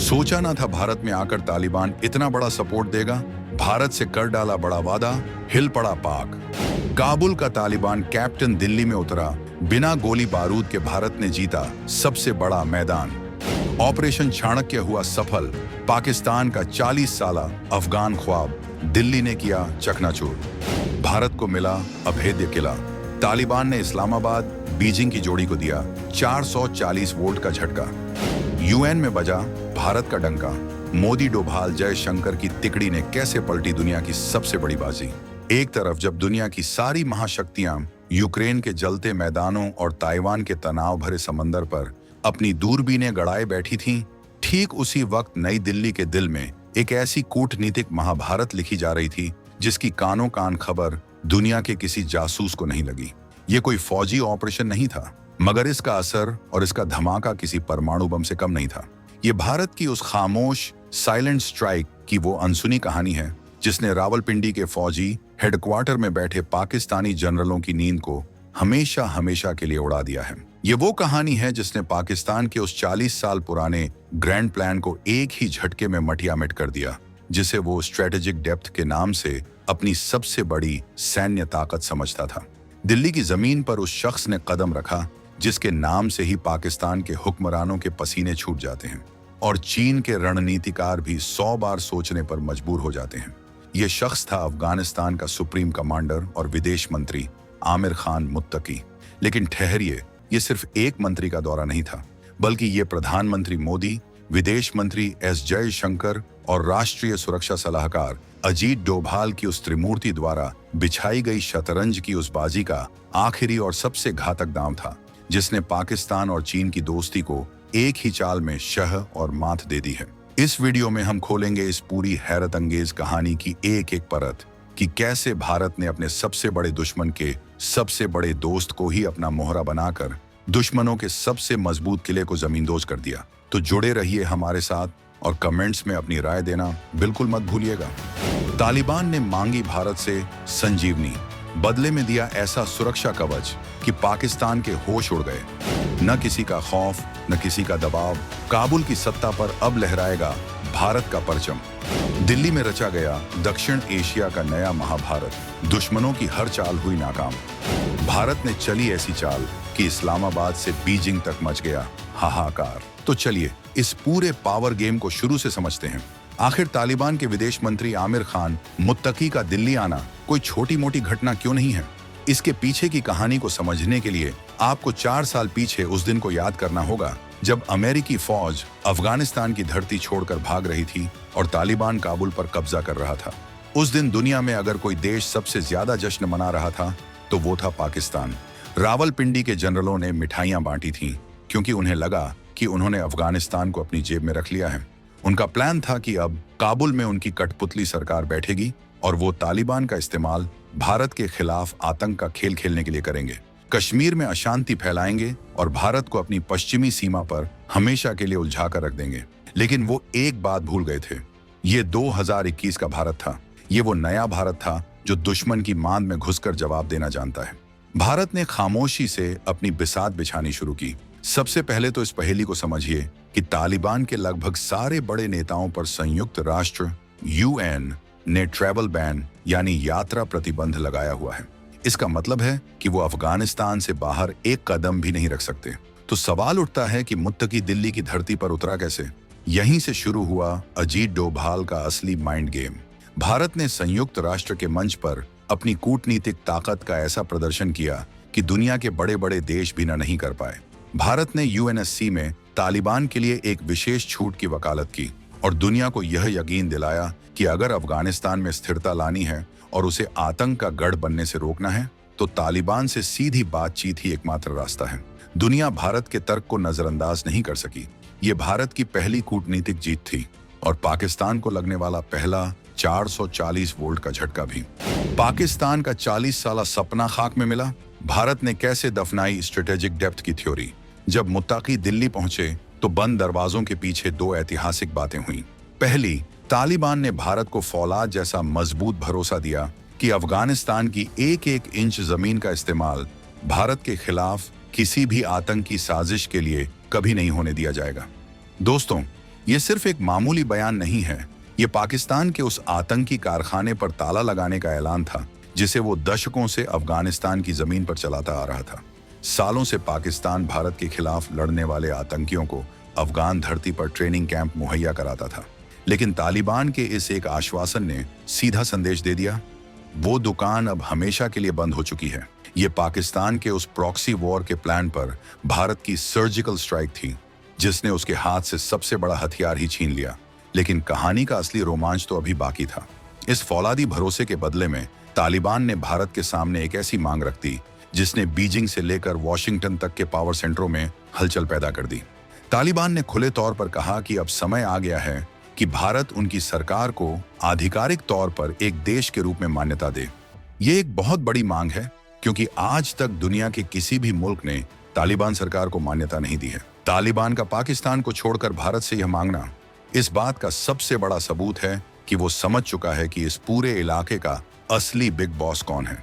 सोचा ना था भारत में आकर तालिबान इतना बड़ा सपोर्ट देगा। भारत से कर डाला बड़ा वादा, हिल पड़ा पाक। काबुल का तालिबान कैप्टन दिल्ली में उतरा, बिना गोली बारूद के भारत ने जीता सबसे बड़ा मैदान। ऑपरेशन चाणक्य हुआ सफल, पाकिस्तान का 40 साला अफगान ख्वाब दिल्ली ने किया चकनाचूर। भारत को मिला अभेद्य किला। तालिबान ने इस्लामाबाद बीजिंग की जोड़ी को दिया 440 वोल्ट का झटका। यूएन में बजा भारत का डंका। मोदी डोभाल जयशंकर की तिकड़ी ने कैसे पलटी दुनिया की सबसे बड़ी बाजी। एक तरफ जब दुनिया की सारी महाशक्तियां यूक्रेन के जलते मैदानों और ताइवान के तनाव भरे समंदर पर अपनी दूरबीनें गड़ाए बैठी थीं, ठीक उसी वक्त नई दिल्ली के दिल में एक ऐसी कूटनीतिक महाभारत लिखी जा रही थी जिसकी कानों कान खबर दुनिया के किसी जासूस को नहीं लगी। ये कोई फौजी ऑपरेशन नहीं था, मगर इसका असर और इसका धमाका किसी परमाणु बम से कम नहीं था। ये भारत की उस खामोश साइलेंट स्ट्राइक की वो अनसुनी कहानी है जिसने रावलपिंडी के फौजी हेडक्वार्टर में बैठे पाकिस्तानी जनरलों की नींद को हमेशा हमेशा के लिए उड़ा दिया है। ये वो कहानी है जिसने पाकिस्तान के उस 40 साल पुराने ग्रैंड प्लान को एक ही झटके में मटियामिट कर दिया, जिसे वो स्ट्रेटेजिक डेप्थ के नाम से अपनी सबसे बड़ी सैन्य ताकत समझता था। दिल्ली की जमीन पर उस शख्स ने कदम रखा जिसके नाम से ही पाकिस्तान के हुक्मरानों के पसीने छूट जाते हैं और चीन के रणनीतिकार भी 100 बार सोचने पर मजबूर हो जाते हैं। ये शख्स था अफगानिस्तान का सुप्रीम कमांडर और विदेश मंत्री आमिर खान मुत्तकी। लेकिन ठहरिए, ये सिर्फ एक मंत्री का दौरा नहीं था, बल्कि ये प्रधानमंत्री मोदी, विदेश मंत्री एस जयशंकर और राष्ट्रीय सुरक्षा सलाहकार अजीत डोभाल की उस त्रिमूर्ति द्वारा बिछाई गई शतरंज की उस बाजी का आखिरी और सबसे घातक दांव था, जिसने पाकिस्तान और चीन की दोस्ती को एक ही चाल में शह और मात दे दी है। इस वीडियो में हम खोलेंगे इस पूरी हैरत अंगेज कहानी की एक एक परत कि कैसे भारत ने अपने सबसे बड़े दुश्मन के सबसे बड़े दोस्त को ही अपना मोहरा बनाकर दुश्मनों के सबसे मजबूत किले को जमींदोज कर दिया। तो जुड़े रहिए हमारे साथ और कमेंट्स में अपनी राय देना बिल्कुल मत भूलिएगा। तालिबान ने मांगी भारत से संजीवनी, बदले में दिया ऐसा सुरक्षा कवच कि पाकिस्तान के होश उड़ गए। न किसी का खौफ, न किसी का दबाव। काबुल की सत्ता पर अब लहराएगा भारत का परचम। दिल्ली में रचा गया दक्षिण एशिया का नया महाभारत। दुश्मनों की हर चाल हुई नाकाम। भारत ने चली ऐसी चाल कि इस्लामाबाद से बीजिंग तक मच गया हाहाकार। तो चलिए इस पूरे पावर गेम को शुरू से समझते हैं। आखिर तालिबान के विदेश मंत्री आमिर खान मुत्तकी का दिल्ली आना कोई छोटी मोटी घटना क्यों नहीं है। इसके पीछे की कहानी को समझने के लिए आपको 4 साल पीछे उस दिन को याद करना होगा जब अमेरिकी फौज अफगानिस्तान की धरती छोड़कर भाग रही थी और तालिबान काबुल पर कब्जा कर रहा था। उस दिन दुनिया में अगर कोई देश सबसे ज्यादा जश्न मना रहा था तो वो था पाकिस्तान। रावलपिंडी के जनरलों ने मिठाइयां बांटी थीं क्योंकि उन्हें लगा कि उन्होंने अफगानिस्तान को अपनी जेब में रख लिया है। उनका प्लान था कि अब काबुल में उनकी कठपुतली सरकार बैठेगी और वो तालिबान का इस्तेमाल भारत के खिलाफ आतंक का खेल खेलने के लिए करेंगे। कश्मीर में अशांति फैलाएंगे और भारत को अपनी पश्चिमी सीमा पर हमेशा के लिए उलझा कर रख देंगे। लेकिन वो एक बात भूल गए थे, ये 2021 का भारत था। ये वो नया भारत था जो दुश्मन की मांद में घुसकर जवाब देना जानता है। भारत ने खामोशी से अपनी बिसात बिछानी शुरू की। सबसे पहले तो इस पहेली को समझिए कि तालिबान के लगभग सारे बड़े नेताओं पर संयुक्त राष्ट्र यूएन ने ट्रैवल बैन यानी यात्रा प्रतिबंध लगाया हुआ है। इसका मतलब है कि वो अफगानिस्तान से बाहर एक कदम भी नहीं रख सकते। तो सवाल उठता है कि मुत्तकी दिल्ली की धरती पर उतरा कैसे। यहीं से शुरू हुआ अजीत डोभाल का असली माइंड गेम। भारत ने संयुक्त राष्ट्र के मंच पर अपनी कूटनीतिक ताकत का ऐसा प्रदर्शन किया कि दुनिया के बड़े बड़े देश भी नहीं कर पाए। भारत ने यूएनएससी में तालिबान के लिए एक विशेष छूट की वकालत की और दुनिया को यह यकीन दिलाया कि अगर अफगानिस्तान में स्थिरता लानी है और उसे आतंक का गढ़ बनने से रोकना है तो तालिबान से सीधी बातचीत ही एकमात्र रास्ता है। दुनिया भारत के तर्क को नजरअंदाज नहीं कर सकी। ये भारत की पहली कूटनीतिक जीत थी और पाकिस्तान को लगने वाला पहला 440 वोल्ट का झटका भी। पाकिस्तान का 40 साला सपना खाक में मिला। भारत ने कैसे दफनाई स्ट्रेटेजिक डेप्थ की थ्योरी। जब मुत्तकी दिल्ली पहुंचे तो बंद दरवाजों के पीछे 2 ऐतिहासिक बातें हुई। पहली, तालिबान ने भारत को फौलाद जैसा मजबूत भरोसा दिया कि अफगानिस्तान की एक एक इंच जमीन का इस्तेमाल भारत के खिलाफ किसी भी आतंकी साजिश के लिए कभी नहीं होने दिया जाएगा। दोस्तों, ये सिर्फ एक मामूली बयान नहीं है, ये पाकिस्तान के उस आतंकी कारखाने पर ताला लगाने का ऐलान था जिसे वो दशकों से अफगानिस्तान की जमीन पर चलाता आ रहा था। सालों से पाकिस्तान भारत के खिलाफ लड़ने वाले आतंकियों को अफगान धरती पर ट्रेनिंग कैंप मुहैया कराता था, लेकिन तालिबान के इस एक आश्वासन ने सीधा संदेश दे दिया, वो दुकान अब हमेशा के लिए बंद हो चुकी है। ये पाकिस्तान के उस प्रॉक्सी वॉर के प्लान पर भारत की सर्जिकल स्ट्राइक थी, जिसने उसके हाथ से सबसे बड़ा हथियार ही छीन लिया। लेकिन कहानी का असली रोमांच तो अभी बाकी था। इस फौलादी भरोसे के बदले में तालिबान ने भारत के सामने एक ऐसी मांग रख दी जिसने बीजिंग से लेकर वॉशिंगटन तक के पावर सेंटरों में हलचल पैदा कर दी। तालिबान ने खुले तौर पर कहा कि अब समय आ गया है कि भारत उनकी सरकार को आधिकारिक तौर पर एक देश के रूप में मान्यता दे। ये एक बहुत बड़ी मांग है, क्योंकि आज तक दुनिया के किसी भी मुल्क ने तालिबान सरकार को मान्यता नहीं दी है। तालिबान का पाकिस्तान को छोड़कर भारत से यह मांगना इस बात का सबसे बड़ा सबूत है कि वो समझ चुका है कि इस पूरे इलाके का असली बिग बॉस कौन है।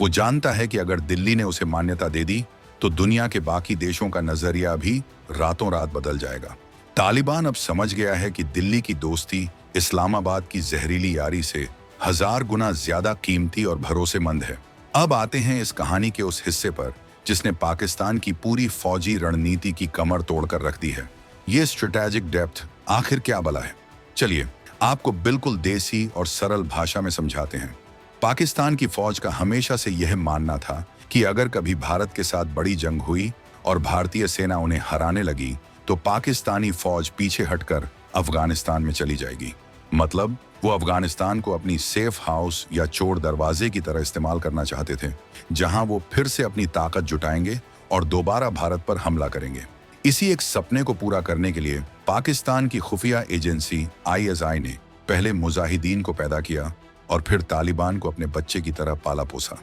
वो जानता है कि अगर दिल्ली ने उसे मान्यता दे दी तो दुनिया के बाकी देशों का नजरिया भी रातों रात बदल जाएगा। तालिबान अब समझ गया है कि दिल्ली की दोस्ती इस्लामाबाद की जहरीली यारी से 1000 गुना ज्यादा कीमती और भरोसेमंद है। अब आते हैं इस कहानी के उस हिस्से पर जिसने पाकिस्तान की पूरी फौजी रणनीति की कमर तोड़कर रख दी है। ये स्ट्रेटेजिक डेप्थ आखिर क्या बला है? चलिए आपको बिल्कुल देसी और सरल भाषा में समझाते हैं। पाकिस्तान की फौज का हमेशा से यह मानना था कि अगर कभी भारत के साथ बड़ी जंग हुई और भारतीय सेना उन्हें हराने लगी तो पाकिस्तानी फौज पीछे हटकर अफगानिस्तान में चली जाएगी। मतलब वो अफगानिस्तान को अपनी सेफ हाउस या चोर दरवाजे की तरह इस्तेमाल करना चाहते थे, जहां वो फिर से अपनी ताकत जुटाएंगे और दोबारा भारत पर हमला करेंगे। इसी एक सपने को पूरा करने के लिए पाकिस्तान की खुफिया एजेंसी ISI ने पहले मुजाहिदीन को पैदा किया और फिर तालिबान को अपने बच्चे की तरह पाला पोसा।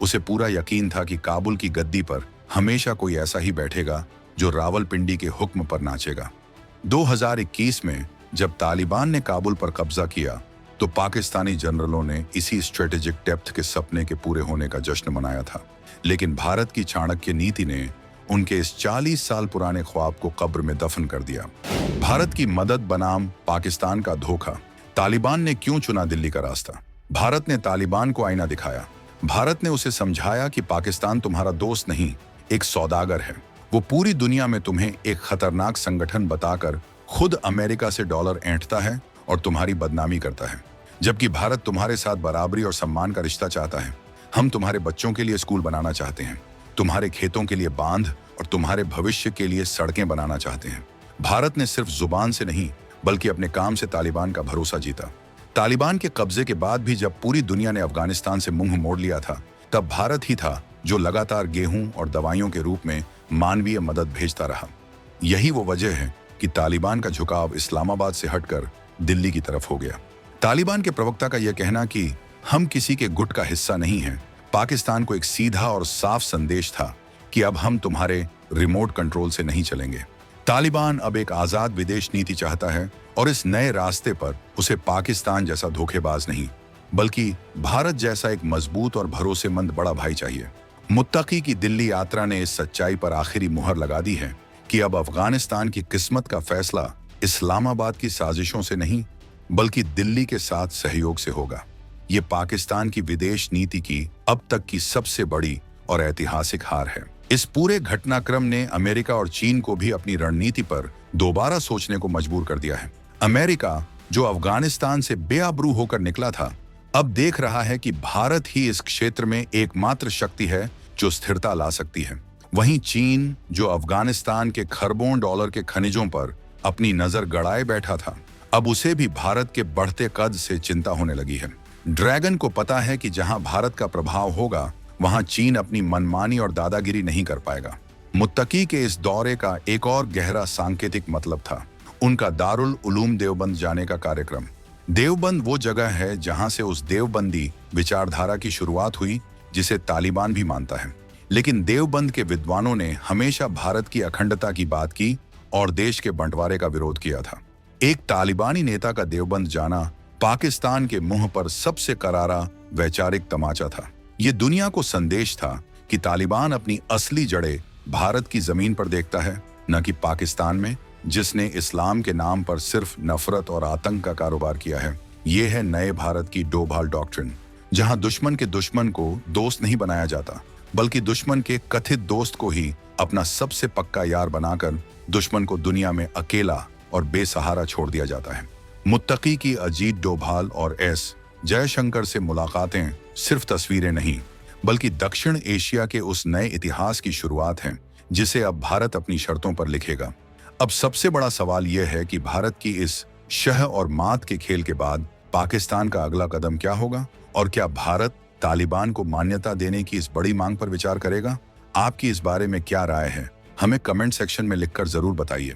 उसे पूरा यकीन था कि काबुल की गद्दी पर हमेशा कोई ऐसा ही बैठेगा जो रावलपिंडी के हुक्म पर नाचेगा। 2021 में जब तालिबान ने काबुल पर कब्जा किया तो पाकिस्तानी जनरलों ने इसी स्ट्रेटेजिक डेप्थ के सपने के पूरे होने का जश्न मनाया था। लेकिन भारत की चाणक्य नीति ने उनके इस 40 साल पुराने ख्वाब को कब्र में दफन कर दिया। भारत की मदद बनाम पाकिस्तान का धोखा। तालिबान ने क्यों चुना दिल्ली का रास्ता? भारत ने तालिबान को आईना दिखाया। भारत ने उसे समझाया कि पाकिस्तान तुम्हारा दोस्त नहीं, एक सौदागर है। वो पूरी दुनिया में तुम्हें एक खतरनाक संगठन बताकर खुद अमेरिका से डॉलर ऐंठता है और तुम्हारी बदनामी करता है, जबकि भारत तुम्हारे साथ बराबरी और सम्मान का रिश्ता चाहता है। हम तुम्हारे बच्चों के लिए स्कूल बनाना चाहते हैं, तुम्हारे खेतों के लिए बांध और तुम्हारे भविष्य के लिए सड़कें बनाना चाहते हैं। भारत ने सिर्फ जुबान से नहीं बल्कि अपने काम से तालिबान का भरोसा जीता। तालिबान के कब्जे के बाद भी जब पूरी दुनिया ने अफगानिस्तान से मुंह मोड़ लिया था, तब भारत ही था जो लगातार गेहूं और दवाइयों के रूप में मानवीय मदद भेजता रहा। यही वो वजह है कि तालिबान का झुकाव इस्लामाबाद से हटकर दिल्ली की तरफ हो गया। तालिबान के प्रवक्ता का यह कहना कि हम किसी के गुट का हिस्सा नहीं हैं, पाकिस्तान को एक सीधा और साफ संदेश था कि अब हम तुम्हारे रिमोट कंट्रोल से नहीं चलेंगे। तालिबान अब एक आजाद विदेश नीति चाहता है और इस नए रास्ते पर उसे पाकिस्तान जैसा धोखेबाज नहीं बल्कि भारत जैसा एक मजबूत और भरोसेमंद बड़ा भाई चाहिए। मुत्तकी की दिल्ली यात्रा ने इस सच्चाई पर आखिरी मुहर लगा दी है कि अब अफगानिस्तान की किस्मत का फैसला इस्लामाबाद की साजिशों से नहीं बल्कि दिल्ली के साथ सहयोग से होगा। ये पाकिस्तान की विदेश नीति की अब तक की सबसे बड़ी और ऐतिहासिक हार है। इस पूरे घटनाक्रम ने अमेरिका और चीन को भी अपनी रणनीति पर दोबारा सोचने को मजबूर कर दिया है। अमेरिका, जो अफगानिस्तान से बेआबरू होकर निकला था, अब देख रहा है कि भारत ही इस क्षेत्र में एकमात्र शक्ति है जो स्थिरता ला सकती है। वहीं चीन, जो अफगानिस्तान के खरबों डॉलर के खनिजों पर अपनी नजर गड़ाए बैठा था, अब उसे भी भारत के बढ़ते कद से चिंता होने लगी है। ड्रैगन को पता है कि जहां भारत का प्रभाव होगा वहां चीन अपनी मनमानी और दादागिरी नहीं कर पाएगा। मुत्तकी के इस दौरे का एक और गहरा सांकेतिक मतलब था उनका दारुल उलूम देवबंद जाने का कार्यक्रम। देवबंद वो जगह है जहां से उस देवबंदी विचारधारा की शुरुआत हुई जिसे तालिबान भी मानता है। लेकिन देवबंद के विद्वानों ने हमेशा भारत की अखंडता की बात की और देश के बंटवारे का विरोध किया था। एक तालिबानी नेता का देवबंद जाना पाकिस्तान के मुंह पर सबसे करारा वैचारिक तमाचा था। ये दुनिया को संदेश था कि तालिबान अपनी असली जड़ें भारत की जमीन पर देखता है, न कि पाकिस्तान में, जिसने इस्लाम के नाम पर सिर्फ नफरत और आतंक का कारोबार किया है। ये है नए भारत की डोभाल डॉक्ट्रिन, जहां दुश्मन के दुश्मन को दोस्त नहीं बनाया जाता, बल्कि दुश्मन के कथित दोस्त को ही अपना सबसे पक्का यार बनाकर दुश्मन को दुनिया में अकेला और बेसहारा छोड़ दिया जाता है। मुत्तकी की अजीत डोभाल और एस जयशंकर से मुलाकातें सिर्फ तस्वीरें नहीं, बल्कि दक्षिण एशिया के उस नए इतिहास की शुरुआत है जिसे अब भारत अपनी शर्तों पर लिखेगा। अब सबसे बड़ा सवाल यह है कि भारत की इस शह और मात के खेल के बाद पाकिस्तान का अगला कदम क्या होगा, और क्या भारत तालिबान को मान्यता देने की इस बड़ी मांग पर विचार करेगा? आपकी इस बारे में क्या राय है? हमें कमेंट सेक्शन में लिखकर जरूर बताइए।